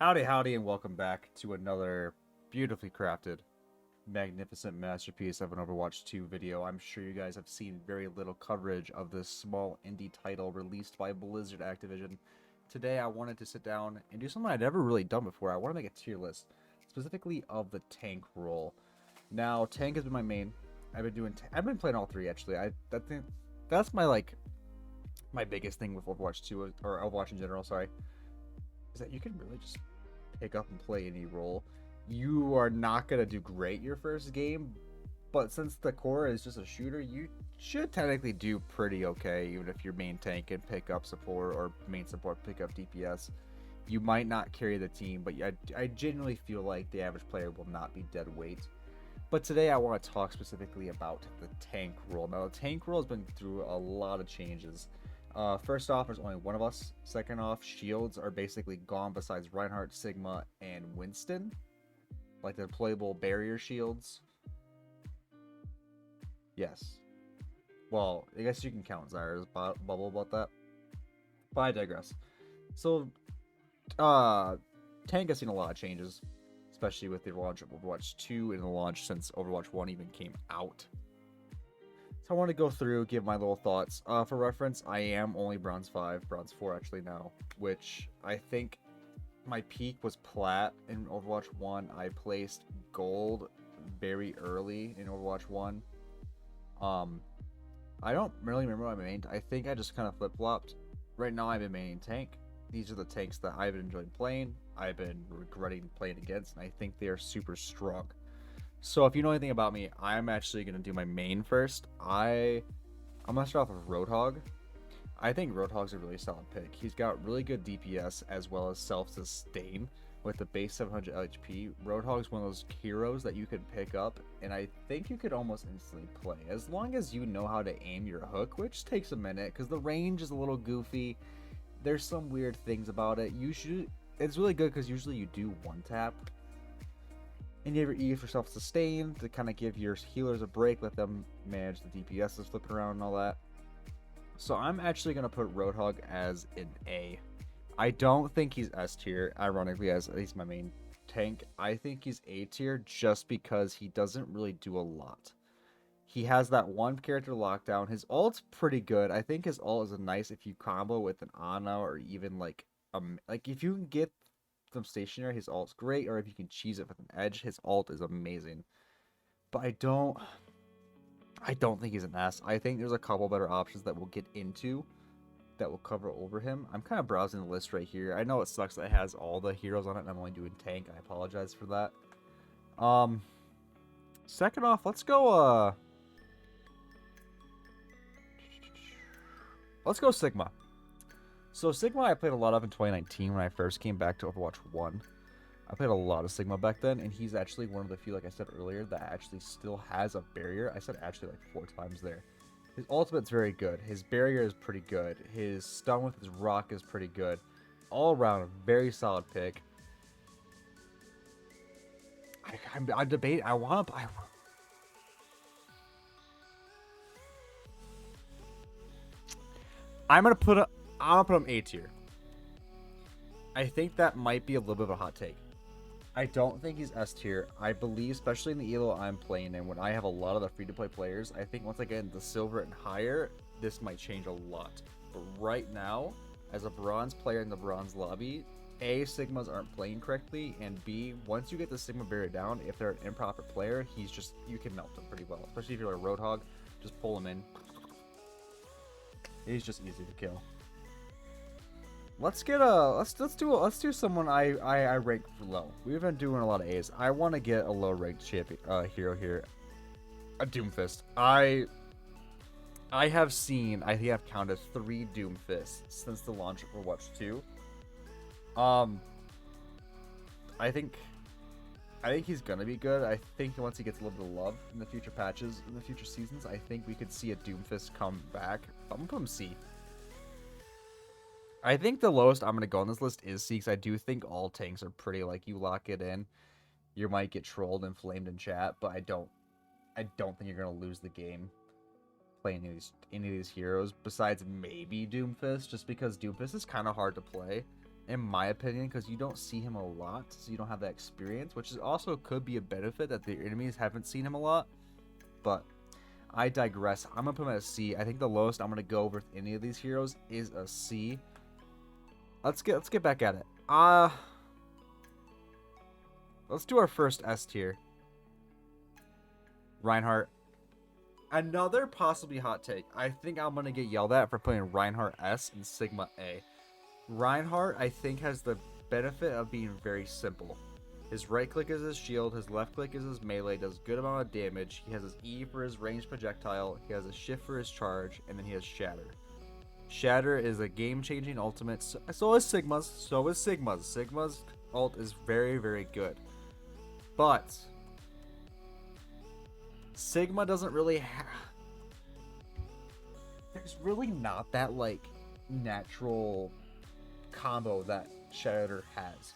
Howdy, howdy, and welcome back to another beautifully crafted, magnificent masterpiece of an Overwatch 2 video. I'm sure you guys have seen very little coverage of this small indie title released by Blizzard Activision. Today, I wanted to sit down and do something I'd never really done before. I want to make a tier list, specifically of the tank role. Now, tank has been my main. I've been playing all three actually. That's my biggest thing with Overwatch 2 or Overwatch in general. Sorry, is that you can really just pick up and play any role. You are not going to do great your first game, but since the core is just a shooter, you should technically do pretty okay, even if your main tank can pick up support or main support pick up DPS. You might not carry the team, but I genuinely feel like the average player will not be dead weight. But today I want to talk specifically about the tank role. Now, the tank role has been through a lot of changes. First off, there's only one of us. Second off, shields are basically gone besides Reinhardt, Sigma, and Winston. Like the deployable barrier shields. Yes. Well, I guess you can count Zarya's bubble about that. But I digress. So, tank has seen a lot of changes, especially with the launch of Overwatch 2 and the launch since Overwatch 1 even came out. I want to go through, give my little thoughts. For reference, I am only Bronze 5, Bronze 4 actually now, which I think my peak was Plat in Overwatch 1. I placed Gold very early in Overwatch 1. I don't really remember my main. I think I just kind of flip-flopped. Right now I'm in main tank. These are the tanks that I've been enjoying playing. I've been regretting playing against, and I think they are super strong. So if you know anything about me, I'm actually going to do my main first. I'm going to start off with Roadhog. I think Roadhog's a really solid pick. He's got really good DPS as well as self-sustain with the base 700 HP. Roadhog's one of those heroes that you could pick up, and I think you could almost instantly play. As long as you know how to aim your hook, which takes a minute because the range is a little goofy. There's some weird things about it. It's really good because usually you do one tap. And you have your E for self-sustain to kind of give your healers a break, let them manage the DPSs flipping around and all that. So I'm actually going to put Roadhog as an A. I don't think he's S tier, ironically, as he's my main tank. I think he's A tier just because he doesn't really do a lot. He has that one character lockdown. His ult's pretty good. I think his ult is nice if you combo with an Ana or even like if you can get them stationary, his ult's great, or if you can cheese it with an edge, his ult is amazing. But I don't think he's an S. I think there's a couple better options that we'll get into that will cover over him. I'm kind of browsing the list right here. I know it sucks that it has all the heroes on it and I'm only doing tank. I apologize for that. Second off, let's go Sigma. So Sigma I played a lot of in 2019 when I first came back to Overwatch 1. I played a lot of Sigma back then, and he's actually one of the few, like I said earlier, that actually still has a barrier. I said actually like 4 times there. His ultimate's very good. His barrier is pretty good. His stun with his rock is pretty good. All around, a very solid pick. I'm debating. I'm gonna put him A tier. I think that might be a little bit of a hot take. I don't think he's S tier. I believe, especially in the elo I'm playing in, when I have a lot of the free-to-play players, I think once I get into silver and higher, this might change a lot. But right now, as a bronze player in the bronze lobby, A, Sigmas aren't playing correctly, and B, once you get the Sigma barrier down, if they're an improper player, you can melt them pretty well. Especially if you're a Roadhog, just pull him in. He's just easy to kill. Let's do someone I rank low. We've been doing a lot of A's. I want to get a low ranked hero here. A Doomfist. I think I've counted 3 Doomfists since the launch of Overwatch 2. I think he's gonna be good. I think once he gets a little bit of love in the future patches, in the future seasons, I think we could see a Doomfist come back. I'm gonna put him C. I think the lowest I'm going to go on this list is C, because I do think all tanks are pretty, like, you lock it in, you might get trolled and flamed in chat, but I don't think you're going to lose the game playing any of these heroes, besides maybe Doomfist, just because Doomfist is kind of hard to play, in my opinion, because you don't see him a lot, so you don't have that experience, which is also could be a benefit that the enemies haven't seen him a lot. But I digress. I'm gonna put him at a C. I think the lowest I'm gonna go with any of these heroes is a C. Let's get back at it. Let's do our first S tier. Reinhardt. Another possibly hot take. I think I'm gonna get yelled at for putting Reinhardt S and Sigma A. Reinhardt, I think, has the benefit of being very simple. His right click is his shield, his left click is his melee, does good amount of damage. He has his E for his ranged projectile, he has a shift for his charge, and then he has Shatter. Shatter is a game-changing ultimate. So is Sigma's. Sigma's ult is very, very good. But Sigma doesn't really have... There's really not that, like, natural combo that Shatter has.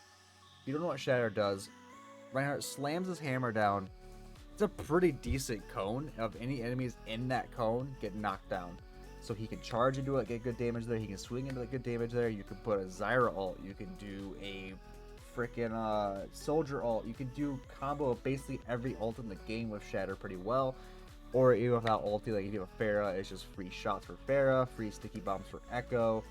If you don't know what Shatter does, Reinhardt slams his hammer down. It's a pretty decent cone. Of any enemies in that cone get knocked down. So he can charge into it, get good damage there. He can swing into it, good damage there. You can put a Zarya ult. You can do a freaking soldier ult. You can do combo of basically every ult in the game with Shatter pretty well. Or even without ulti, like if you have a Pharah, it's just free shots for Pharah, free sticky bombs for Echo.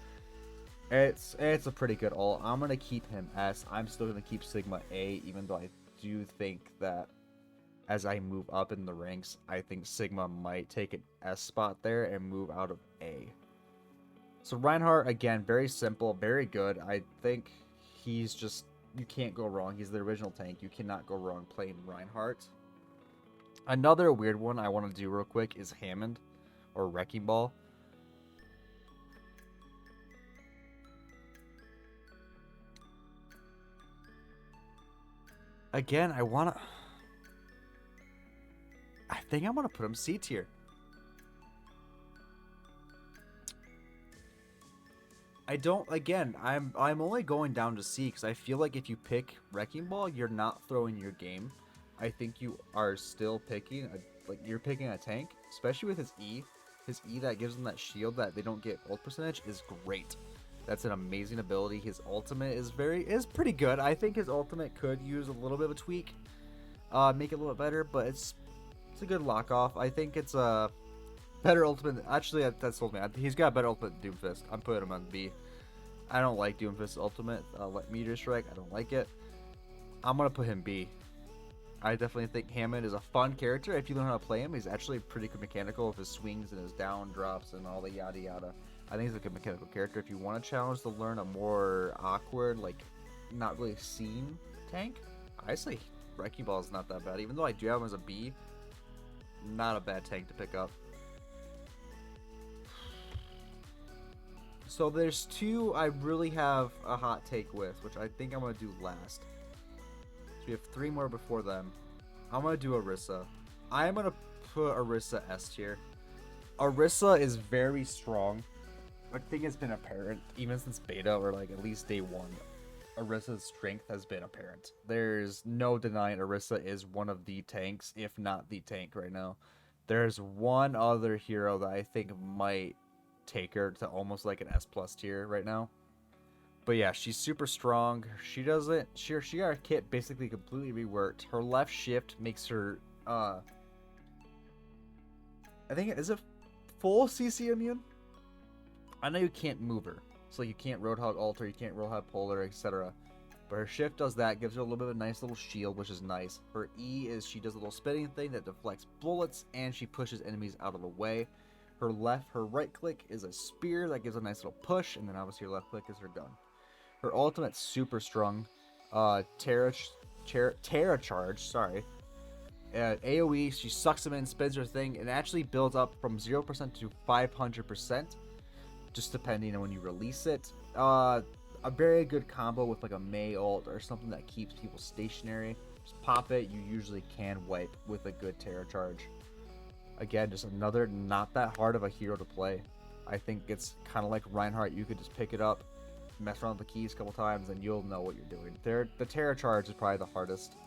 It's a pretty good ult. I'm gonna keep him S. I'm still gonna keep Sigma A, even though I do think that as I move up in the ranks, I think Sigma might take an S spot there and move out of A. So Reinhardt, again, very simple, very good. I think he's just, you can't go wrong. He's the original tank. You cannot go wrong playing Reinhardt. Another weird one I want to do real quick is Hammond or Wrecking Ball. Again, I think I'm gonna put him C tier. I'm only going down to C because I feel like if you pick Wrecking Ball, you're not throwing your game. I think you are still picking you're picking a tank, especially with his E. His E that gives him that shield that they don't get ult percentage is great. That's an amazing ability. His ultimate is pretty good. I think his ultimate could use a little bit of a tweak, make it a little bit better, but it's a good lock off. I think it's a better ultimate. Actually, that sold me. He's got a better ultimate than Doomfist. I'm putting him on B. I don't like Doomfist's ultimate. Like Meteor Strike, I don't like it. I'm gonna put him B. I definitely think Hammond is a fun character. If you learn how to play him, he's actually pretty good mechanical with his swings and his down drops and all the yada yada. I think he's a good mechanical character. If you want a challenge to learn a more awkward, like, not really seen tank, I say Wrecking Ball is not that bad. Even though I do have him as a B, not a bad tank to pick up. So there's two I really have a hot take with, which I think I'm going to do last. So we have three more before them. I'm going to do Arisa. I am going to put Arisa S tier. Arisa is very strong. I think it's been apparent, even since beta, or like at least day one, Arisa's strength has been apparent. There's no denying Arisa is one of the tanks, if not the tank right now. There's one other hero that I think might take her to almost like an S plus tier right now. But yeah, she's super strong. She got her kit basically completely reworked. Her left shift makes her I think, is it full CC immune? I know you can't move her, so you can't Roadhog alter, you can't Roadhog polar, etc. But her shift does that, gives her a little bit of a nice little shield, which is nice. Her E is she does a little spinning thing that deflects bullets, and she pushes enemies out of the way. Her right click is a spear that gives a nice little push, and then obviously her left click is her gun. Her ultimate's super strong. Terra Charge, sorry. AoE, she sucks them in, spins her thing, and actually builds up from 0% to 500%. Just depending on when you release it. A very good combo with like a Mei ult or something that keeps people stationary. Just pop it, you usually can wipe with a good Terra Charge. Again, just another not that hard of a hero to play. I think it's kind of like Reinhardt. You could just pick it up, mess around with the keys a couple times, and you'll know what you're doing. The Terra Charge is probably the hardest.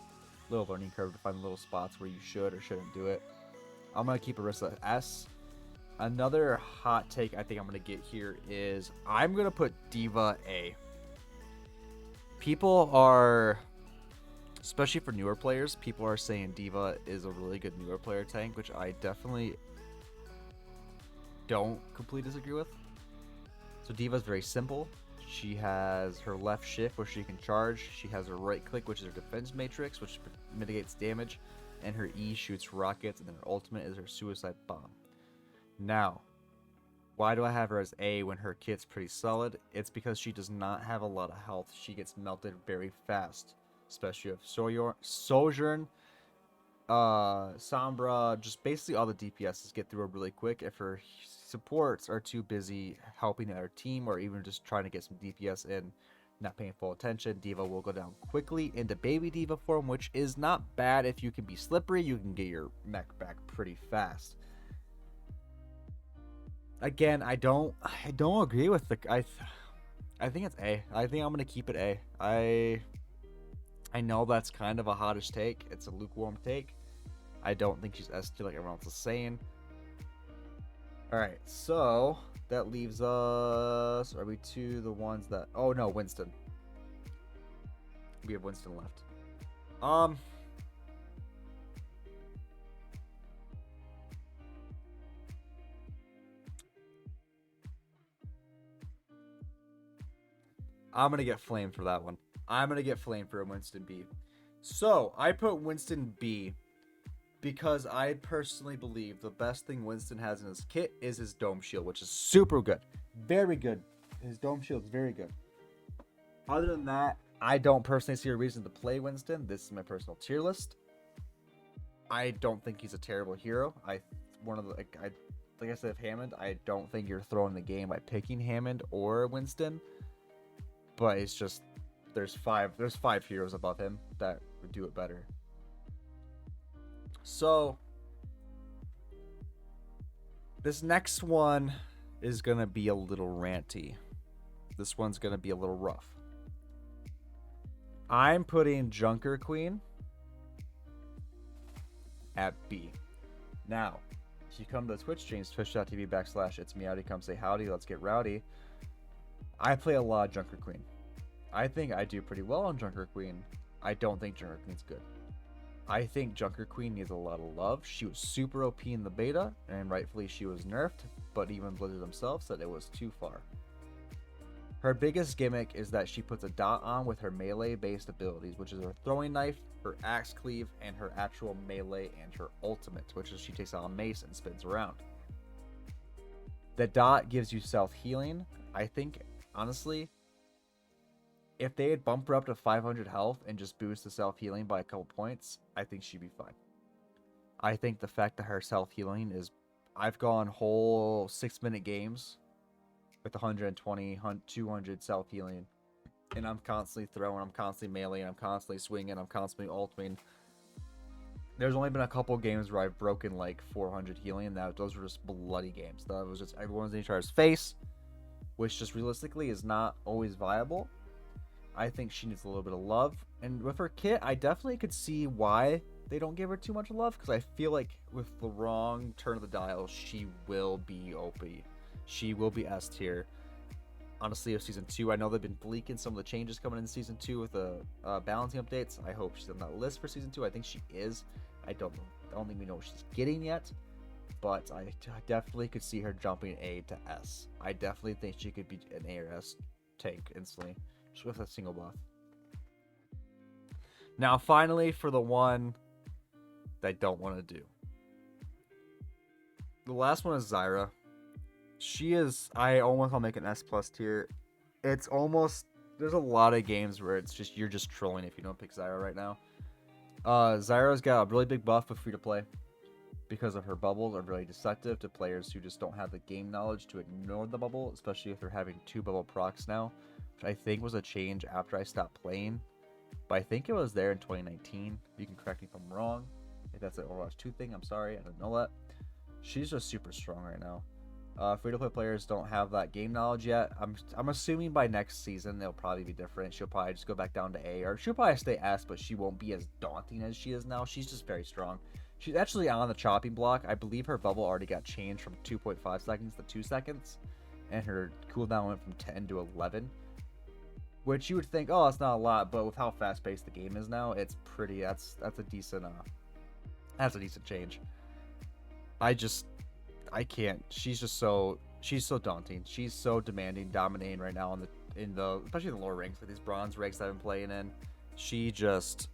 Little learning curve to find little spots where you should or shouldn't do it. I'm going to keep Arisa S. Another hot take I think I'm going to get here is I'm going to put Diva A. people are, especially for newer players, people are saying Diva is a really good newer player tank, which I definitely don't completely disagree with. So Diva's very simple. She has her left shift where she can charge. She has her right click, which is her defense matrix, which mitigates damage. And her E shoots rockets, and then her ultimate is her suicide bomb. Now, why do I have her as A when her kit's pretty solid? It's because she does not have a lot of health. She gets melted very fast. Especially if Sojourn, Sombra, just basically all the DPSs get through her really quick. If her supports are too busy helping our team or even just trying to get some DPS in, not paying full attention, Diva will go down quickly into baby Diva form, which is not bad. If you can be slippery, you can get your mech back pretty fast. Again, I don't agree with the I think it's A. I think I'm gonna keep it A. I know that's kind of a hottish take. It's a lukewarm take. I don't think she's S tier like everyone else is saying. Alright, so that leaves us. Are we to the ones that. Oh no, Winston. We have Winston left. I'm gonna get flamed for that one. I'm gonna get flamed for a Winston B. So I put Winston B because I personally believe the best thing Winston has in his kit is his dome shield, which is super good. Very good. His dome shield is very good. Other than that, I don't personally see a reason to play Winston. This is my personal tier list. I don't think he's a terrible hero. Like I said of Hammond, I don't think you're throwing the game by picking Hammond or Winston. But it's just there's five heroes above him that would do it better. So this next one is gonna be a little ranty. This one's gonna be a little rough. I'm putting Junker Queen at B. Now, if you come to the Twitch streams, twitch.tv/itsmeowdy, come say howdy, let's get rowdy. I play a lot of Junker Queen. I think I do pretty well on Junker Queen. I don't think Junker Queen's good. I think Junker Queen needs a lot of love. She was super OP in the beta, and rightfully she was nerfed, but even Blizzard themselves said it was too far. Her biggest gimmick is that she puts a dot on with her melee-based abilities, which is her throwing knife, her axe cleave, and her actual melee and her ultimate, which is she takes out a mace and spins around. The dot gives you self-healing. I think, honestly, if they had bumped her up to 500 health and just boost the self-healing by a couple points, I think she'd be fine. I think the fact that her self-healing is... I've gone whole 6-minute games with 120, 200 self-healing, and I'm constantly throwing, I'm constantly meleeing, I'm constantly swinging, I'm constantly ulting. There's only been a couple games where I've broken like 400 healing, and those were just bloody games. That was just everyone's in each other's face, which just realistically is not always viable. I think she needs a little bit of love. And with her kit, I definitely could see why they don't give her too much love, because I feel like with the wrong turn of the dial, she will be OP. She will be S tier. Honestly, of Season 2, I know they've been leaking some of the changes coming in Season 2 with the balancing updates. I hope she's on that list for Season 2. I think she is. I don't think we know what she's getting yet. But I definitely could see her jumping A to S. I definitely think she could be an A or S tank instantly, just with a single buff. Now, finally, for the one that I don't want to do. The last one is Zarya. She is, I almost want to make an S plus tier. It's almost, there's a lot of games where it's just, you're just trolling if you don't pick Zarya right now. Zarya's got a really big buff with free to play because of her bubbles are really deceptive to players who just don't have the game knowledge to ignore the bubble, especially if they're having 2 bubble procs now, which I think was a change after I stopped playing. But I think it was there in 2019. You can correct me if I'm wrong. If that's an Overwatch2 thing, I'm sorry, I don't know that. She's just super strong right now. Free-to-play players don't have that game knowledge yet. I'm assuming by next season they'll probably be different. She'll probably just go back down to A, or she'll probably stay S, but she won't be as daunting as she is now. She's just very strong. She's actually on the chopping block. I believe her bubble already got changed from 2.5 seconds to 2 seconds, and her cooldown went from 10 to 11. which you would think, oh, it's not a lot, but with how fast-paced the game is now, it's pretty. That's a decent change. I can't. She's so daunting. She's so demanding, dominating right now in the especially the lower ranks, like these bronze ranks I've been playing in. She just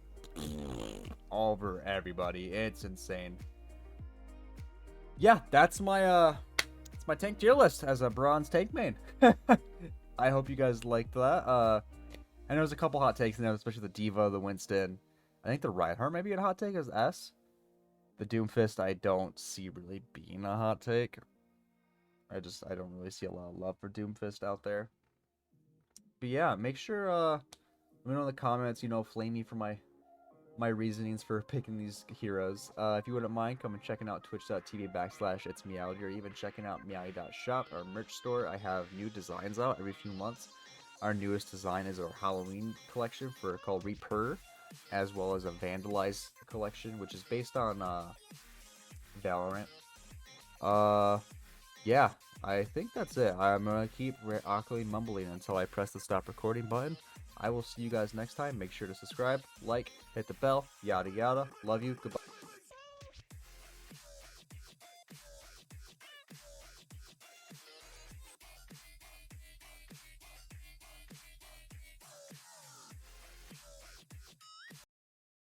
over everybody. It's insane. Yeah, that's my tank tier list as a bronze tank main. I hope you guys liked that. And there was a couple hot takes in there, especially the Diva, the Winston. I think the Reinhardt maybe a hot take as S. The Doomfist I don't see really being a hot take. I don't really see a lot of love for Doomfist out there. But yeah, make sure let me know in the comments, flame me for my reasonings for picking these heroes. If you wouldn't mind, come and checking out twitch.tv/itsmeowdy, or even checking out meowdy.shop, our merch store. I have new designs out every few months. Our newest design is our Halloween collection called Reaper, as well as a Vandalize collection, which is based on Valorant. Yeah, I think that's it. I'm gonna keep awkwardly mumbling until I press the stop recording button. I will see you guys next time. Make sure to subscribe, like, hit the bell, yada yada. Love you. Goodbye.